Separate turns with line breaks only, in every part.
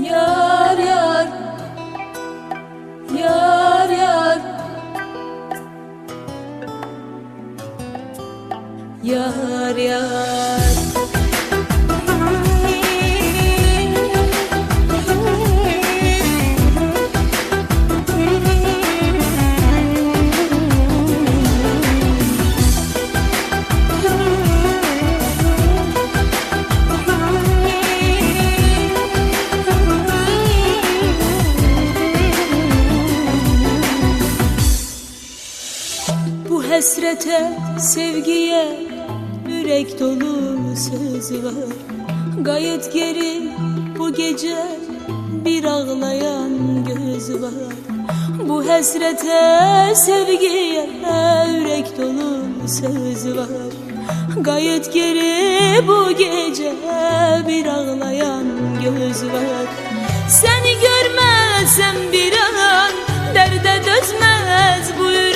Yar yar, yar yar, yar yar. Bu hasrete, sevgiye yürek dolu söz var. Gayet geri bu gece bir ağlayan göz var. Bu hasrete, sevgiye yürek dolu söz var. Gayet geri bu gece bir ağlayan göz var. Seni görmezsem bir an derde dözmez bu yürek.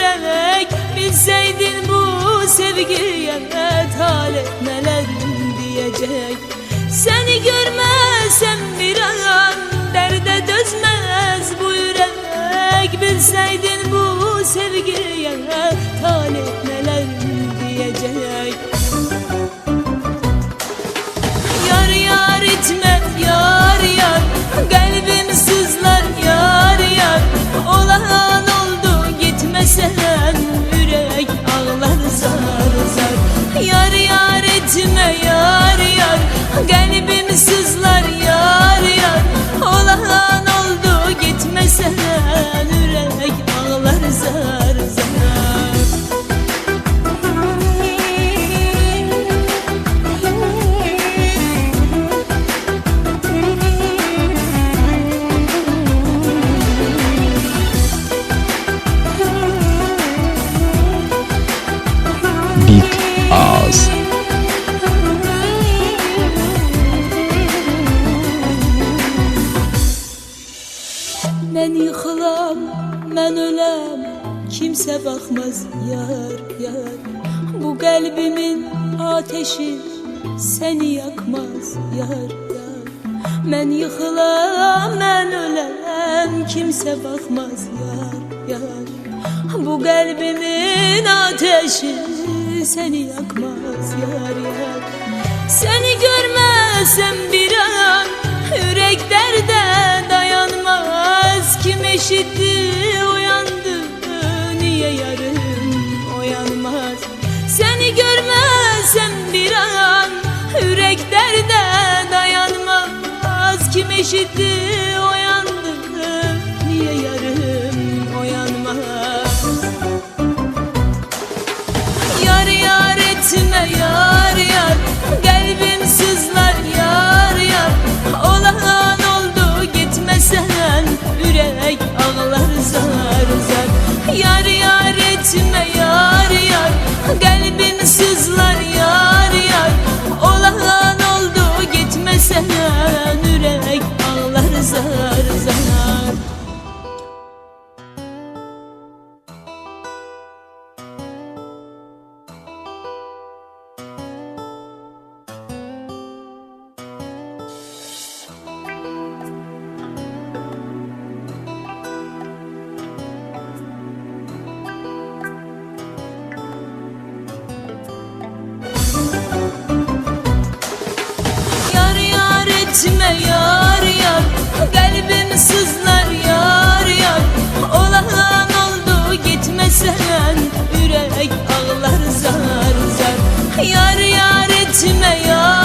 Bilseydin bu sevgiye talep neler diyecek. Seni görmezsem bir an derde dözmez bu yürek. Bilseydin bu sevgiye talep neler diyecek. Yar yar etme yar yar, kalbim sızlar yar yar. Olan oldu gitme sen, yürek ağlar zar zar. Yar yar etme yar yar, kalbim sızlar yar yar. Olan oldu gitme sen, yürek ağlar zar zar.
Big Ağız.
Ben yıkılam, ben ölem, kimse bakmaz yar yar. Bu kalbimin ateşi seni yakmaz yar yar. Ben yıkılam, ben ölem, kimse bakmaz yar yar. Bu kalbimin ateşi seni yakmaz yar yar. Seni görmezsem bir an yürek derde dayanmaz. Kim eşitti uyandı, niye yarım uyanmaz. Seni görmezsem bir an yürek derde dayanmaz. Kim eşitti uyandı, niye yarım uyanmaz. Yar yar etme yar yar, kalbim sızlar yar yar. Olan oldu gitme sen, yürek ağlar zar zar. Yar yar etme yar yar, kalbim sızlar yar yar. Olan oldu gitme sen, yürek ağlar zar zar. Etme yar yar, kalbim sızlar yar yar. Olan oldu gitme sen, yürek ağlar zar zar. Yar yar etme yar